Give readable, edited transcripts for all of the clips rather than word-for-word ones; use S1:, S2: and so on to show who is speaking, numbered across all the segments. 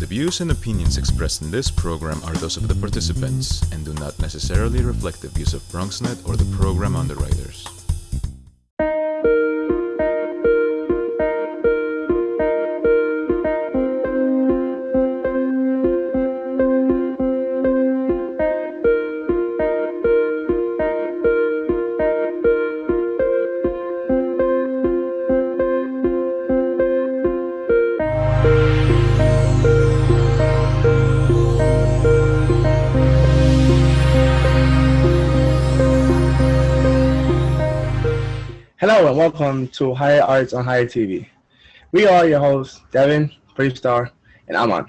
S1: views and opinions expressed in this program are those of the participants and do not necessarily reflect the views of BronxNet or the program underwriters.
S2: Hello and welcome to Higher Arts on Higher TV. We are your hosts, Devin, Prettystar, and Aman.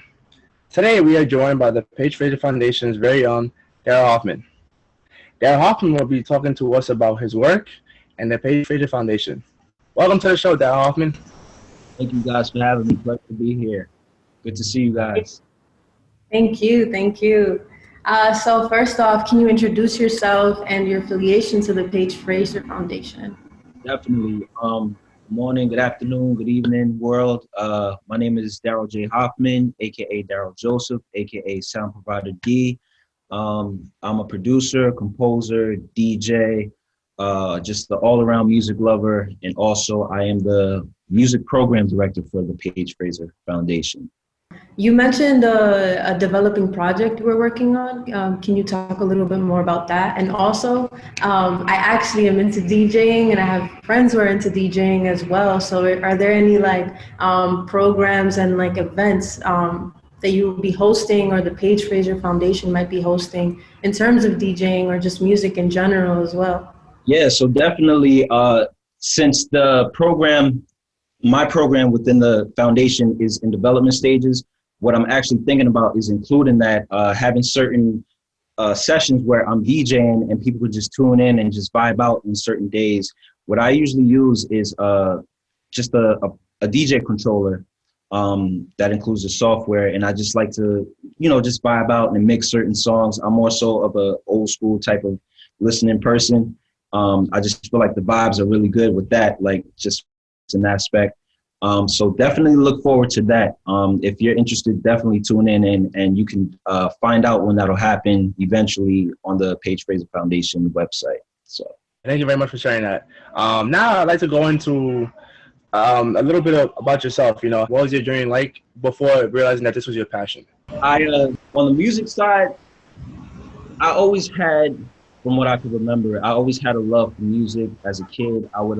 S2: Today we are joined by the Paige Fraser Foundation's very own Darryl Hoffman. Darryl Hoffman will be talking to us about his work and the Paige Fraser Foundation. Welcome to the show, Darryl Hoffman.
S3: Thank you guys for having me. Glad to be here. Good to see you guys.
S4: Thank you. So first off, can you introduce yourself and your affiliation to the Paige Fraser Foundation?
S3: Definitely. Good morning, good afternoon, good evening, world. My name is Darryl J. Hoffman, aka Darryl Joseph, aka Sound Provider D. I'm a producer, composer, DJ, just the all-around music lover, and also I am the music program director for the Paige Fraser Foundation.
S4: You mentioned a developing project we're working on. Can you talk a little bit more about that? And also, I actually am into DJing and I have friends who are into DJing as well. So are there any programs and events that you will be hosting or the Paige Fraser Foundation might be hosting in terms of DJing or just music in general as well?
S3: Yeah, so definitely since my program within the foundation is in development stages, what I'm actually thinking about is including that, having certain sessions where I'm DJing and people could just tune in and just vibe out on certain days. What I usually use is just a DJ controller that includes the software, and I just like to, just vibe out and mix certain songs. I'm more so of a old school type of listening person. I just feel like the vibes are really good with that, just an aspect. So definitely look forward to that. If you're interested, definitely tune in and you can find out when that'll happen eventually on the Paige Fraser Foundation website. So
S2: Thank you very much for sharing that. Now I'd like to go into a little bit about yourself. What was your journey like before realizing that this was your passion?
S3: On the music side, I always had, from what I can remember, I always had a love for music. As a kid, I would,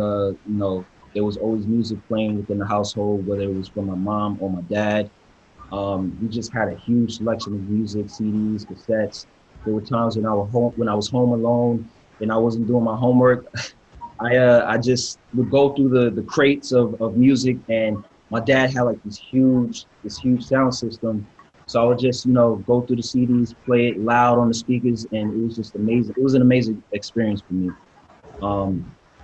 S3: there was always music playing within the household, whether it was from my mom or my dad. We just had a huge selection of music, CDs, cassettes. There were times when I was home alone and I wasn't doing my homework. I just would go through the crates of music, and my dad had this huge sound system. So I would just, go through the CDs, play it loud on the speakers, and it was just amazing. It was an amazing experience for me.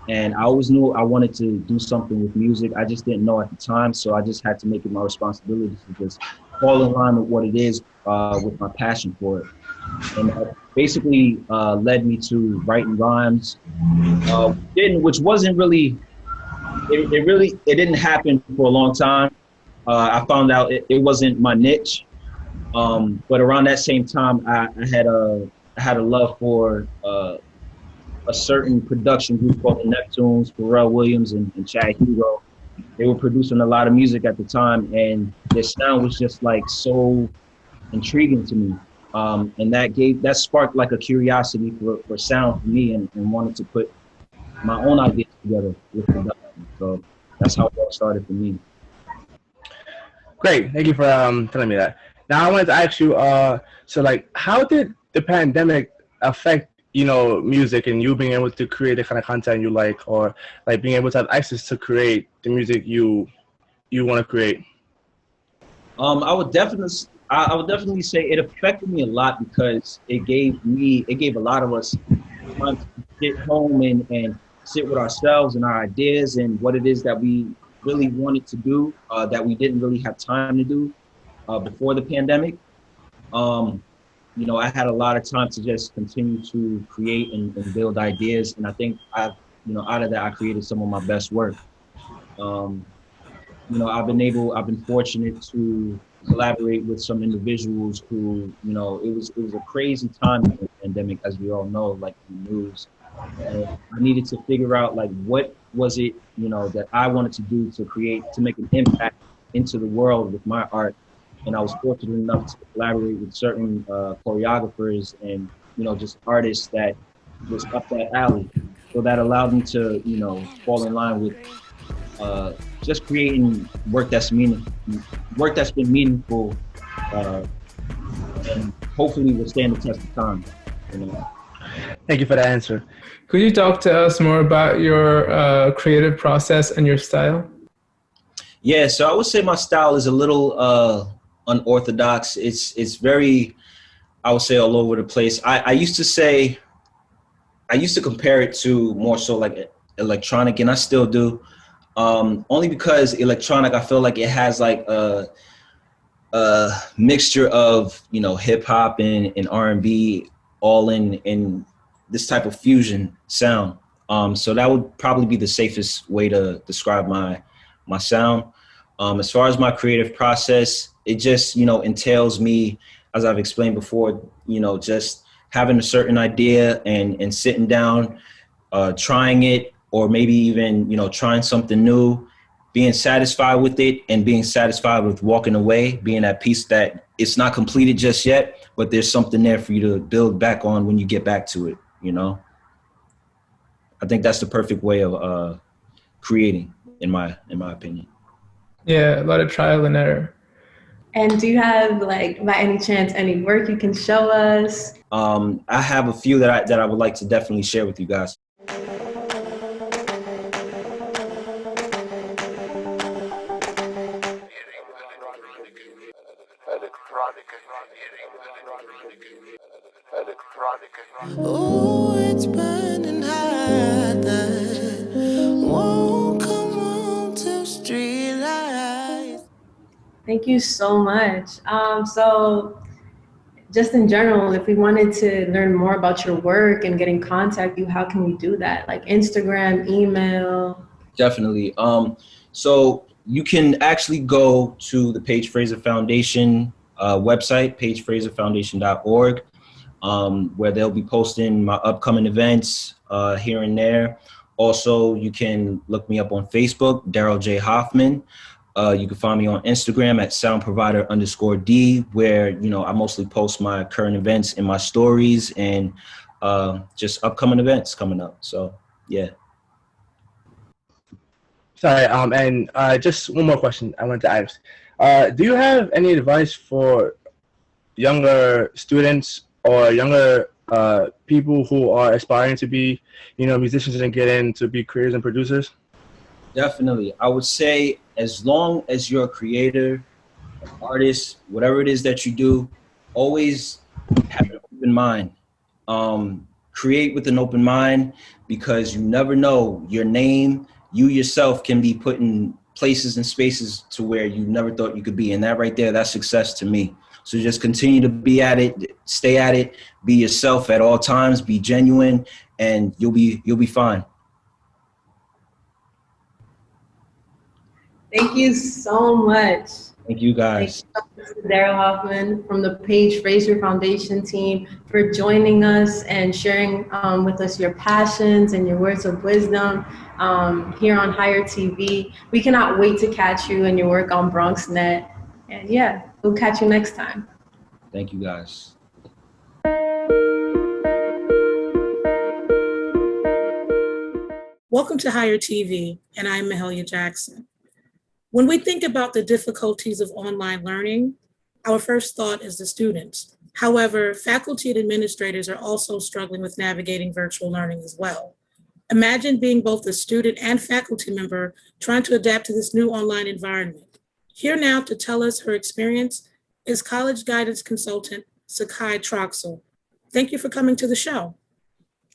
S3: And I always knew I wanted to do something with music. I just didn't know at the time, so I just had to make it my responsibility to just fall in line with what it is, with my passion for it. And that basically led me to writing rhymes, which wasn't really, it didn't happen for a long time. I found out it wasn't my niche. But around that same time, I had a love for a certain production group called the Neptunes, Pharrell Williams and Chad Hugo. They were producing a lot of music at the time, and their sound was just so intriguing to me. And that sparked a curiosity for sound for me, and wanted to put my own ideas together with production. So that's how it all started for me.
S2: Great, thank you for telling me that. Now I wanted to ask you, how did the pandemic affect music and you being able to create the kind of content you like, or being able to have access to create the music you want to create?
S3: I would definitely say it affected me a lot, because it gave a lot of us time to sit home and sit with ourselves and our ideas and what it is that we really wanted to do, that we didn't really have time to do before the pandemic. I had a lot of time to just continue to create and build ideas. And I think out of that, I created some of my best work. I've been fortunate to collaborate with some individuals who, you know, it was a crazy time in the pandemic, as we all know, like the news. And I needed to figure out like what was it, you know, that I wanted to do to make an impact into the world with my art. And I was fortunate enough to collaborate with certain choreographers and, you know, just artists that was up that alley. So that allowed me to, you know, fall in line with just creating work that's been meaningful, uh, and hopefully will stand the test of time. You know.
S2: Thank you for that answer.
S5: Could you talk to us more about your creative process and your style?
S3: Yeah, so I would say my style is a little unorthodox. It's very, I would say, all over the place. I used to compare it to more so like electronic, and I still do. Only because electronic, I feel like it has like a mixture of, you know, hip hop and R&B all in this type of fusion sound. So that would probably be the safest way to describe my sound. As far as my creative process, it just, you know, entails me, as I've explained before, you know, just having a certain idea and sitting down, trying it, or maybe even, you know, trying something new, being satisfied with it and being satisfied with walking away, being at peace that it's not completed just yet, but there's something there for you to build back on when you get back to it, you know? I think that's the perfect way of creating, in my opinion.
S5: Yeah, a lot of trial and error.
S4: And do you have, like, by any chance, any work you can show us?
S3: I have a few that I would like to definitely share with you guys.
S6: Ooh, it's burning hot. Won't come on to street lights.
S4: Thank you so much. So just in general, if we wanted to learn more about your work and get in contact with you, how can we do that? Like Instagram, email?
S3: Definitely. So you can actually go to the Paige Fraser Foundation website, pagefraserfoundation.org, where they'll be posting my upcoming events here and there. Also, you can look me up on Facebook, Darryl J. Hoffman. You can find me on Instagram at soundprovider_D, where, you know, I mostly post my current events in my stories and just upcoming events coming up. So, yeah.
S2: Sorry, and just one more question I wanted to ask. Do you have any advice for younger students or younger people who are aspiring to be, you know, musicians and get in to be creators and producers?
S3: Definitely. I would say as long as you're a creator, an artist, whatever it is that you do, always have an open mind. Create with an open mind, because you never know, your name, you yourself can be put in places and spaces to where you never thought you could be. And that right there, that's success to me. So just continue to be at it, stay at it, be yourself at all times, be genuine, and you'll be fine.
S4: Thank you so much.
S3: Thank you guys.
S4: Thank you so much, Darryl Hoffman from the Paige Fraser Foundation team, for joining us and sharing with us your passions and your words of wisdom here on Higher TV. We cannot wait to catch you and your work on BronxNet. And yeah, we'll catch you next time.
S3: Thank you guys.
S7: Welcome to Higher TV, and I'm Mahalia Jackson. When we think about the difficulties of online learning, our first thought is the students. However, faculty and administrators are also struggling with navigating virtual learning as well. Imagine being both a student and faculty member trying to adapt to this new online environment. Here now to tell us her experience is college guidance consultant Sakai Troxell. Thank you for coming to the show.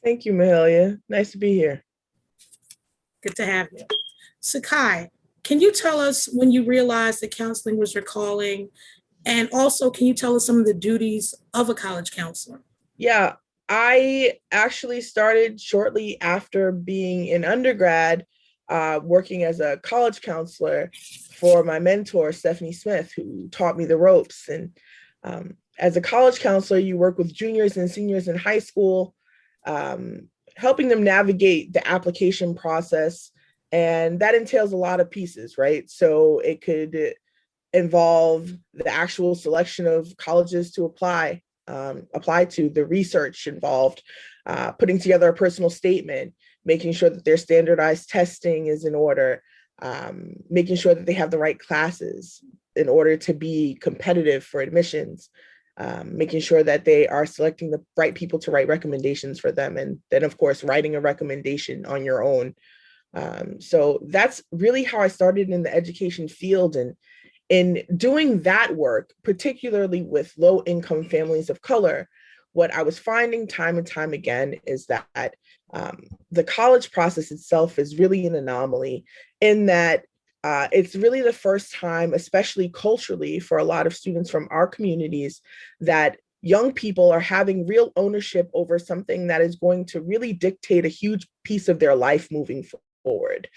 S8: Thank you, Mahalia. Nice to be here.
S7: Good to have you. Sakai, can you tell us when you realized that counseling was your calling? And also, can you tell us some of the duties of a college counselor?
S8: Yeah, I actually started shortly after being in undergrad. working as a college counselor for my mentor, Stephanie Smith, who taught me the ropes. And as a college counselor, you work with juniors and seniors in high school, helping them navigate the application process. And that entails a lot of pieces, right? So it could involve the actual selection of colleges to apply to, the research involved, putting together a personal statement, making sure that their standardized testing is in order, making sure that they have the right classes in order to be competitive for admissions, making sure that they are selecting the right people to write recommendations for them, and then of course writing a recommendation on your own. So that's really how I started in the education field. And in doing that work, particularly with low-income families of color, what I was finding time and time again is that the college process itself is really an anomaly in that it's really the first time, especially culturally, for a lot of students from our communities, that young people are having real ownership over something that is going to really dictate a huge piece of their life moving forward.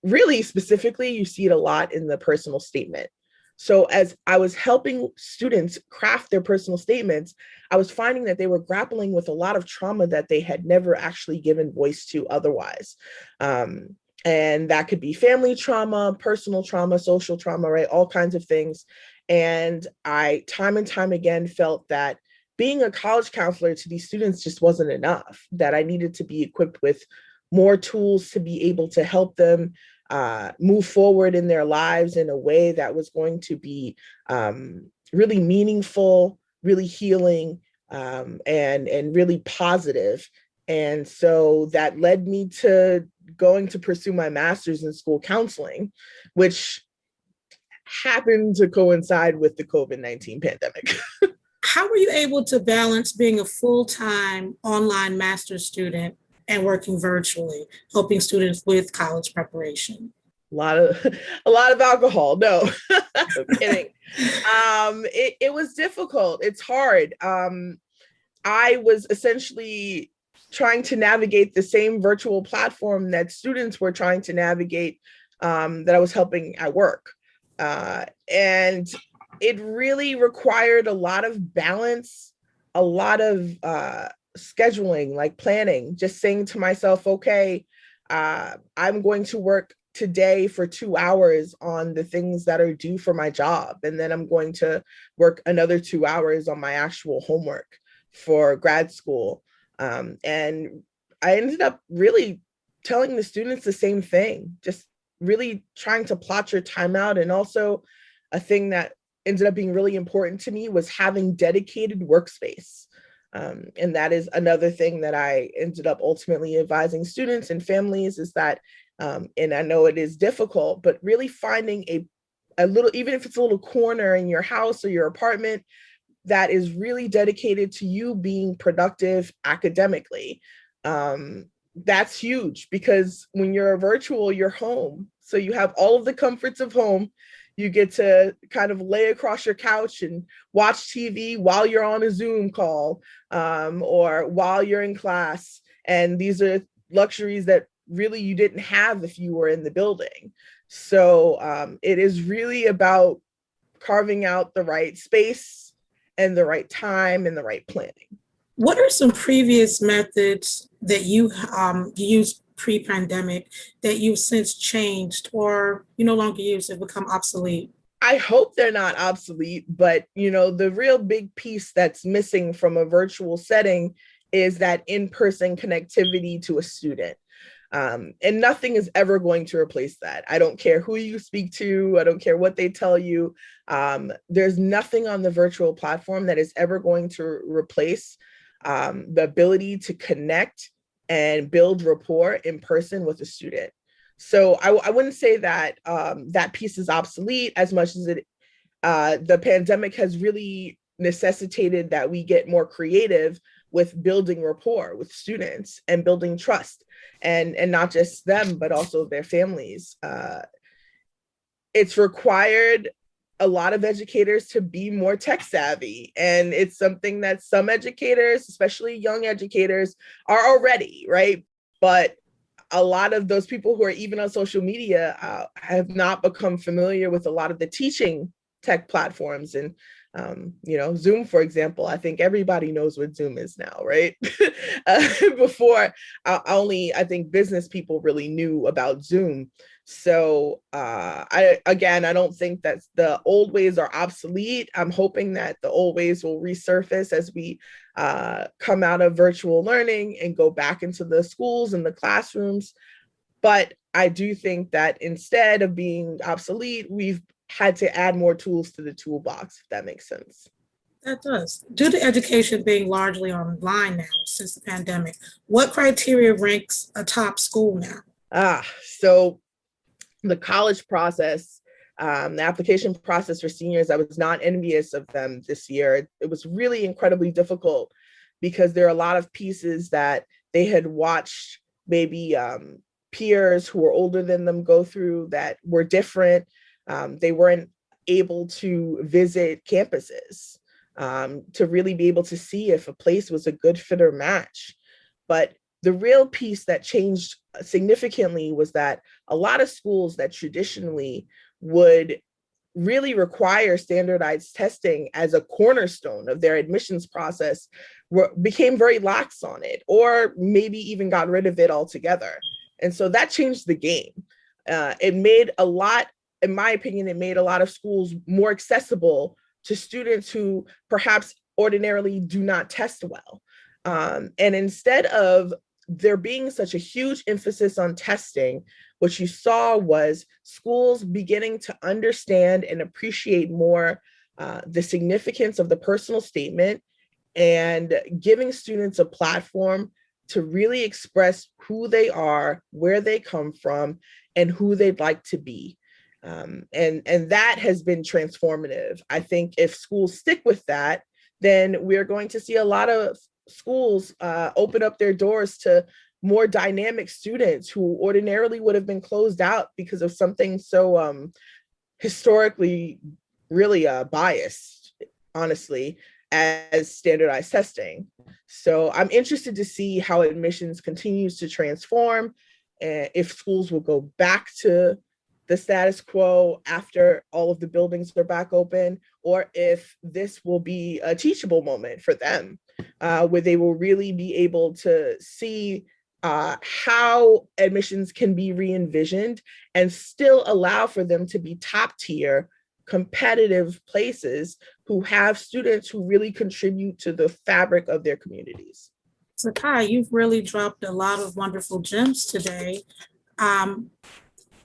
S8: Really specifically, you see it a lot in the personal statement. So as I was helping students craft their personal statements, I was finding that they were grappling with a lot of trauma that they had never actually given voice to otherwise. And that could be family trauma, personal trauma, social trauma, right? All kinds of things. And I, time and time again, felt that being a college counselor to these students just wasn't enough, that I needed to be equipped with more tools to be able to help them move forward in their lives in a way that was going to be really meaningful, really healing, and really positive. And so that led me to going to pursue my master's in school counseling, which happened to coincide with the COVID-19 pandemic.
S7: How were you able to balance being a full-time online master's student and working virtually, helping students with college preparation?
S8: A lot of alcohol. No, I'm kidding. It was difficult. It's hard. I was essentially trying to navigate the same virtual platform that students were trying to navigate, that I was helping at work. And it really required a lot of balance, a lot of scheduling, like planning, just saying to myself, okay, I'm going to work today for 2 hours on the things that are due for my job. And then I'm going to work another 2 hours on my actual homework for grad school. And I ended up really telling the students the same thing, just really trying to plot your time out. And also a thing that ended up being really important to me was having dedicated workspace. And that is another thing that I ended up ultimately advising students and families is that, and I know it is difficult, but really finding a little, even if it's a little corner in your house or your apartment that is really dedicated to you being productive academically. That's huge because when you're virtual, you're home. So you have all of the comforts of home. You get to kind of lay across your couch and watch TV while you're on a Zoom call, or while you're in class. And these are luxuries that really you didn't have if you were in the building. So it is really about carving out the right space and the right time and the right planning.
S7: What are some previous methods that you used pre-pandemic that you've since changed or you no longer use, have become obsolete?
S8: I hope they're not obsolete, but the real big piece that's missing from a virtual setting is that in-person connectivity to a student. And nothing is ever going to replace that. I don't care who you speak to. I don't care what they tell you. There's nothing on the virtual platform that is ever going to replace the ability to connect and build rapport in person with a student. So I wouldn't say that that piece is obsolete as much as the pandemic has really necessitated that we get more creative with building rapport with students and building trust, and not just them, but also their families. It's required a lot of educators to be more tech savvy. And it's something that some educators, especially young educators, are already, right? But a lot of those people who are even on social media have not become familiar with a lot of the teaching tech platforms. And Zoom, for example, I think everybody knows what Zoom is now, right? Before, I think business people really knew about Zoom. So I don't think that the old ways are obsolete. I'm hoping that the old ways will resurface as we come out of virtual learning and go back into the schools and the classrooms. But I do think that instead of being obsolete, we've had to add more tools to the toolbox, if that makes sense.
S7: That does. Due to education being largely online now since the pandemic, what criteria ranks a top school now?
S8: So the college process, the application process for seniors, I was not envious of them this year. It was really incredibly difficult because there are a lot of pieces that they had watched maybe peers who were older than them go through that were different. They weren't able to visit campuses to really be able to see if a place was a good fit or match. But the real piece that changed significantly was that a lot of schools that traditionally would really require standardized testing as a cornerstone of their admissions process became very lax on it, or maybe even got rid of it altogether. And so that changed the game. It made a lot, in my opinion, it made a lot of schools more accessible to students who perhaps ordinarily do not test well. And instead of there being such a huge emphasis on testing, what you saw was schools beginning to understand and appreciate more the significance of the personal statement and giving students a platform to really express who they are, where they come from, and who they'd like to be. And that has been transformative. I think if schools stick with that, then we're going to see a lot of schools open up their doors to more dynamic students who ordinarily would have been closed out because of something so historically really biased, honestly, as standardized testing. So I'm interested to see how admissions continues to transform, and if schools will go back to the status quo after all of the buildings are back open, or if this will be a teachable moment for them, where they will really be able to see how admissions can be re-envisioned and still allow for them to be top tier competitive places who have students who really contribute to the fabric of their communities.
S7: Sakai, you've really dropped a lot of wonderful gems today.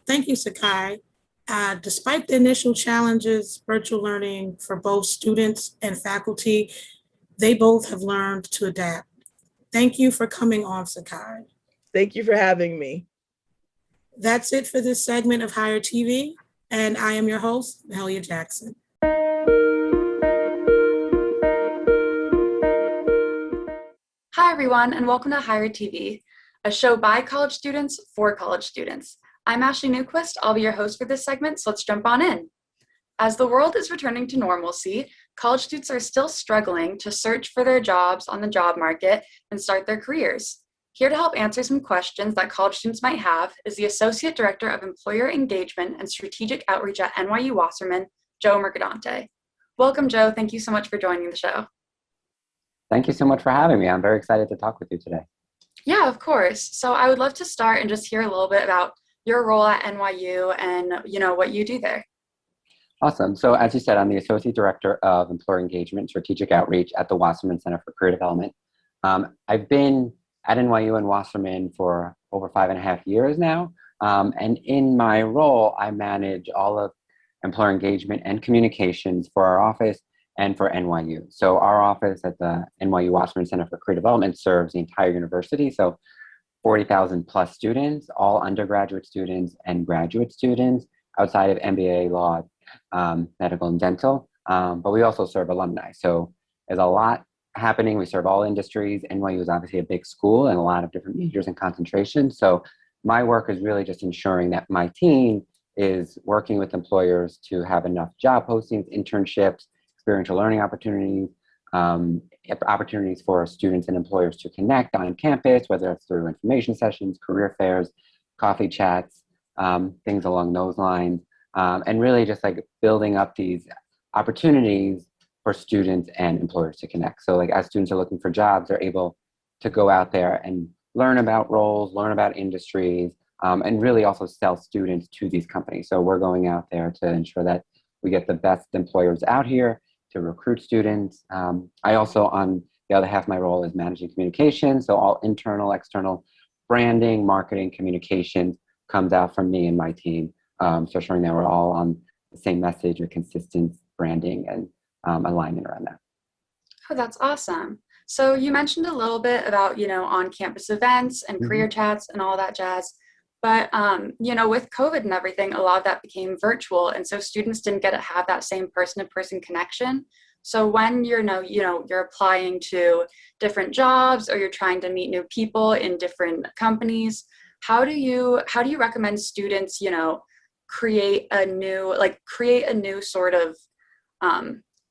S7: Thank you, Sakai. Despite the initial challenges, virtual learning for both students and faculty, they both have learned to adapt. Thank you for coming on, Sakai.
S8: Thank you for having me.
S7: That's it for this segment of Higher TV, and I am your host, Mahalia Jackson.
S9: Hi, everyone, and welcome to Higher TV, a show by college students for college students. I'm Ashley Newquist. I'll be your host for this segment, so let's jump on in. As the world is returning to normalcy, college students are still struggling to search for their jobs on the job market and start their careers. Here to help answer some questions that college students might have is the Associate Director of Employer Engagement and Strategic Outreach at NYU Wasserman, Joe Mercadante. Welcome, Joe. Thank you so much for joining the show.
S10: Thank you so much for having me. I'm very excited to talk with you today.
S9: Yeah, of course. So I would love to start and just hear a little bit about your role at NYU and, what you do there.
S10: Awesome. So as you said, I'm the Associate Director of Employer Engagement and Strategic Outreach at the Wasserman Center for Career Development. I've been at NYU and Wasserman for over 5.5 years now. And in my role, I manage all of employer engagement and communications for our office and for NYU. So our office at the NYU Wasserman Center for Career Development serves the entire university. So 40,000 plus students, all undergraduate students and graduate students outside of MBA, law, medical and dental. But we also serve alumni. So there's a lot happening. We serve all industries. NYU is obviously a big school and a lot of different majors and concentrations. So my work is really just ensuring that my team is working with employers to have enough job postings, internships, experiential learning opportunities, opportunities for students and employers to connect on campus, whether it's through information sessions, career fairs, coffee chats, things along those lines, and really just like building up these opportunities for students and employers to connect. So like as students are looking for jobs, they're able to go out there and learn about roles, learn about industries, and really also sell students to these companies. So we're going out there to ensure that we get the best employers out here to recruit students. I also, on the other half of my role, is managing communication. So all internal, external branding, marketing, communication comes out from me and my team. So ensuring that we're all on the same message with consistent branding and alignment around that.
S9: Oh, that's awesome. So you mentioned a little bit about, on-campus events and career chats and all that jazz. But, with COVID and everything, a lot of that became virtual. And so students didn't get to have that same person-to-person connection. So when you're applying to different jobs or you're trying to meet new people in different companies, how do you recommend students, create a new sort of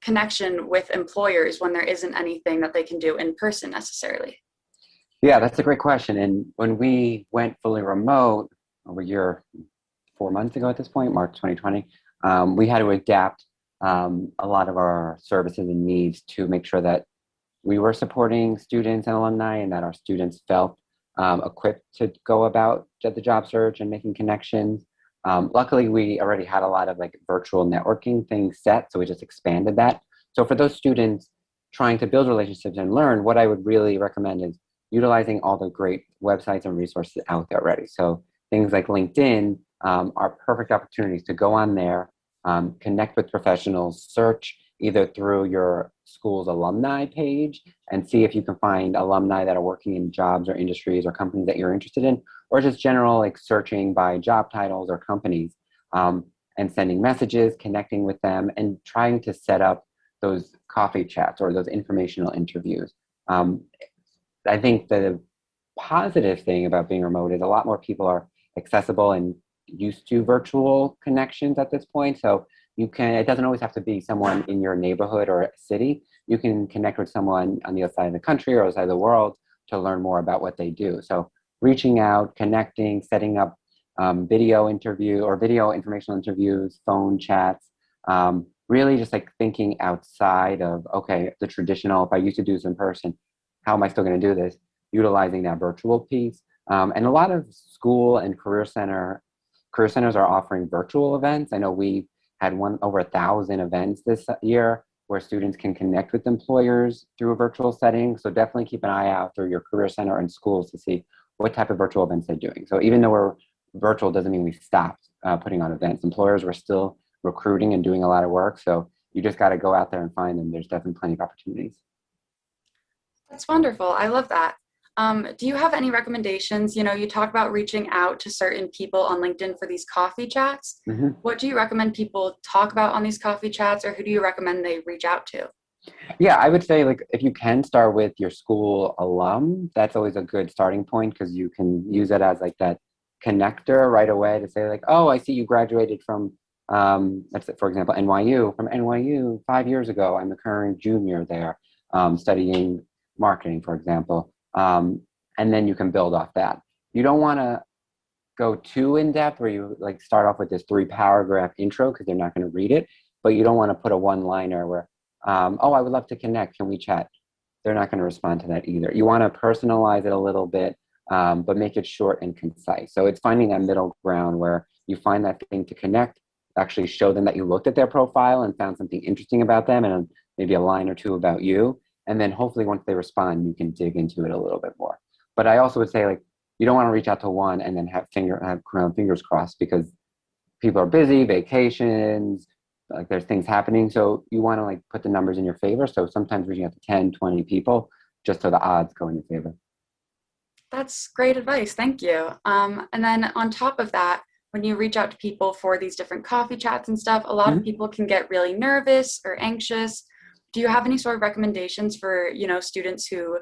S9: connection with employers when there isn't anything that they can do in person necessarily?
S10: Yeah, that's a great question. And when we went fully remote over 4 months ago at this point, March 2020, we had to adapt a lot of our services and needs to make sure that we were supporting students and alumni and that our students felt equipped to go about the job search and making connections. Luckily, we already had a lot of like virtual networking things set, so we just expanded that. So for those students trying to build relationships and learn, what I would really recommend is utilizing all the great websites and resources out there already. So things like LinkedIn are perfect opportunities to go on there, connect with professionals, search either through your school's alumni page and see if you can find alumni that are working in jobs or industries or companies that you're interested in, or just general like searching by job titles or companies, and sending messages, connecting with them, and trying to set up those coffee chats or those informational interviews. I think the positive thing about being remote is a lot more people are accessible and used to virtual connections at this point. So it doesn't always have to be someone in your neighborhood or city. You can connect with someone on the other side of the country or other side of the world to learn more about what they do. So reaching out, connecting, setting up video informational interviews, phone chats, really just like thinking outside of, okay, the traditional, if I used to do this in person, how am I still going to do this? Utilizing that virtual piece. And a lot of school and career centers are offering virtual events. I know we had over 1,000 events this year where students can connect with employers through a virtual setting. So definitely keep an eye out through your career center and schools to see what type of virtual events they're doing. So even though we're virtual doesn't mean we stopped putting on events. Employers were still recruiting and doing a lot of work. So you just got to go out there and find them. There's definitely plenty of opportunities.
S9: That's wonderful. I love that. Do you have any recommendations? You talk about reaching out to certain people on LinkedIn for these coffee chats. What do you recommend people talk about on these coffee chats, or who do you recommend they reach out to?
S10: Yeah, I would say like if you can start with your school alum, that's always a good starting point because you can use it as like that connector right away to say like, oh, I see you graduated from, let's say, for example, NYU. From NYU 5 years ago, I'm a current junior there studying marketing, for example. And then you can build off that. You don't want to go too in depth where you like start off with this 3-paragraph intro because they're not going to read it, but you don't want to put a one-liner where, oh, I would love to connect. Can we chat? They're not going to respond to that either. You want to personalize it a little bit, but make it short and concise. So it's finding that middle ground where you find that thing to connect, actually show them that you looked at their profile and found something interesting about them and maybe a line or two about you. And then hopefully once they respond, you can dig into it a little bit more. But I also would say like, you don't want to reach out to one and then have fingers crossed because people are busy, vacations, like there's things happening. So you want to like put the numbers in your favor. So sometimes reaching out to 10, 20 people, just so the odds go in your favor.
S9: That's great advice. Thank you. And then on top of that, when you reach out to people for these different coffee chats and stuff, a lot of people can get really nervous or anxious. Do you have any sort of recommendations for, students who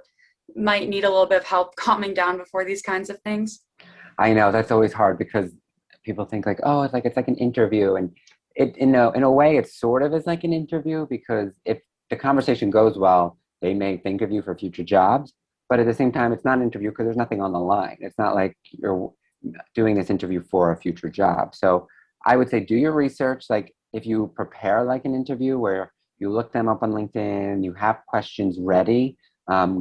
S9: might need a little bit of help calming down before these kinds of things?
S10: I know that's always hard because people think like, oh, it's like an interview. And it, in a way, it sort of is like an interview because if the conversation goes well, They may think of you for future jobs, but at the same time, it's not an interview because there's nothing on the line. It's not like you're doing this interview for a future job. So I would say do your research. Like if you prepare like an interview where you look them up on LinkedIn, you have questions ready,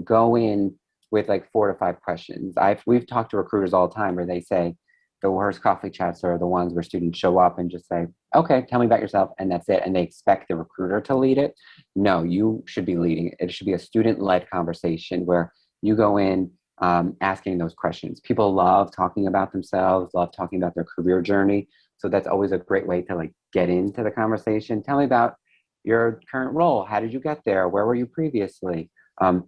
S10: go in with like 4 to 5 questions. We've talked to recruiters all the time where they say the worst coffee chats are the ones where students show up and just say, okay, tell me about yourself, and that's it. And they expect the recruiter to lead it. No, you should be leading it. It should be a student-led conversation where you go in asking those questions. People love talking about themselves, love talking about their career journey. So that's always a great way to like get into the conversation. Tell me about your current role. How did you get there? Where were you previously?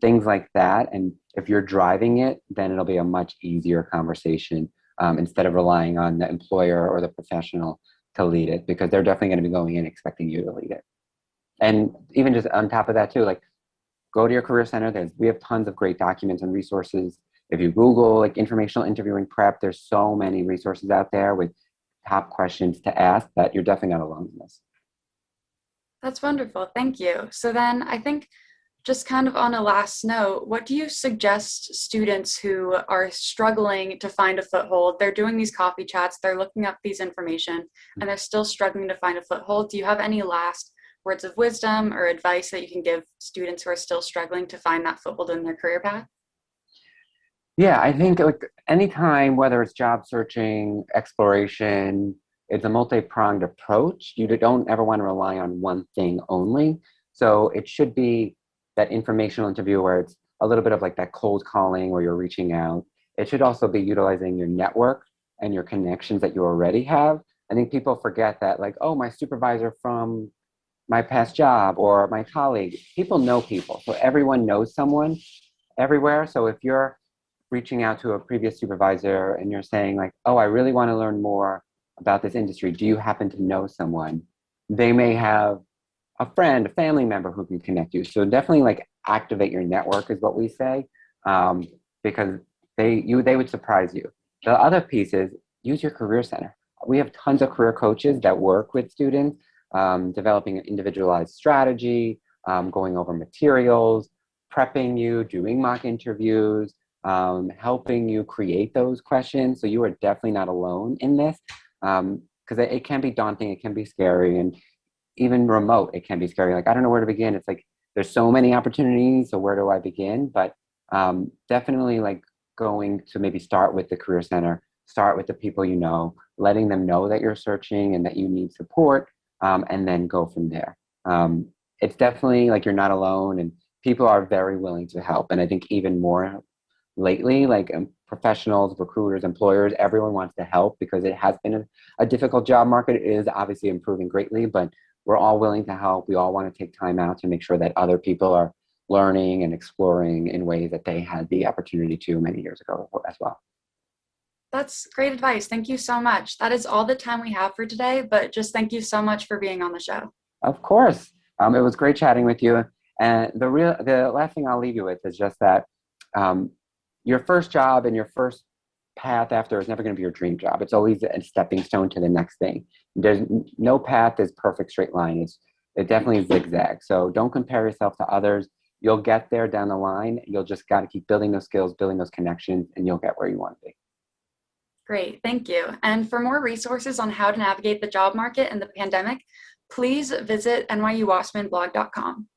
S10: Things like that. And if you're driving it, then it'll be a much easier conversation instead of relying on the employer or the professional to lead it, because they're definitely going to be going in expecting you to lead it. And even just on top of that too, like go to your career center. We have tons of great documents and resources. If you Google like informational interviewing prep, there's so many resources out there with top questions to ask that you're definitely not alone in this.
S9: That's wonderful. Thank you. So then I think just kind of on a last note, what do you suggest students who are struggling to find a foothold? They're doing these coffee chats, they're looking up these information, and they're still struggling to find a foothold. Do you have any last words of wisdom or advice that you can give students who are still struggling to find that foothold in their career path?
S10: Yeah, I think like anytime, whether it's job searching, exploration, it's a multi-pronged approach. You don't ever want to rely on one thing only. So it should be that informational interview where it's a little bit of like that cold calling where you're reaching out. It should also be utilizing your network and your connections that you already have. I think people forget that like, oh, my supervisor from my past job or my colleague. People know people. So everyone knows someone everywhere. So if you're reaching out to a previous supervisor and you're saying like, oh, I really want to learn more about this industry. Do you happen to know someone? They may have a friend, a family member who can connect you. So definitely like activate your network is what we say, because they would surprise you. The other piece is use your career center. We have tons of career coaches that work with students, developing an individualized strategy, going over materials, prepping you, doing mock interviews, helping you create those questions. So you are definitely not alone in this, because it can be daunting, it can be scary, and even remote, it can be scary. Like, I don't know where to begin. It's like, there's so many opportunities, so where do I begin? But definitely like going to maybe start with the career center, start with the people you know, letting them know that you're searching and that you need support, and then go from there. It's definitely like you're not alone, and people are very willing to help. And I think even more lately, like professionals, recruiters, employers, everyone wants to help because it has been a difficult job market. It is obviously improving greatly, but we're all willing to help. We all want to take time out to make sure that other people are learning and exploring in ways that they had the opportunity to many years ago as well.
S9: That's great advice. Thank you so much. That is all the time we have for today, but just thank you so much for being on the show.
S10: Of course. It was great chatting with you. And the last thing I'll leave you with is just that your first job and your first path after is never going to be your dream job. It's always a stepping stone to the next thing. There's no path is perfect straight line. It definitely zigzag. So don't compare yourself to others. You'll get there down the line. You'll just got to keep building those skills, building those connections, and you'll get where you want to be.
S9: Great, thank you. And for more resources on how to navigate the job market and the pandemic, please visit nyuwasmanblog.com.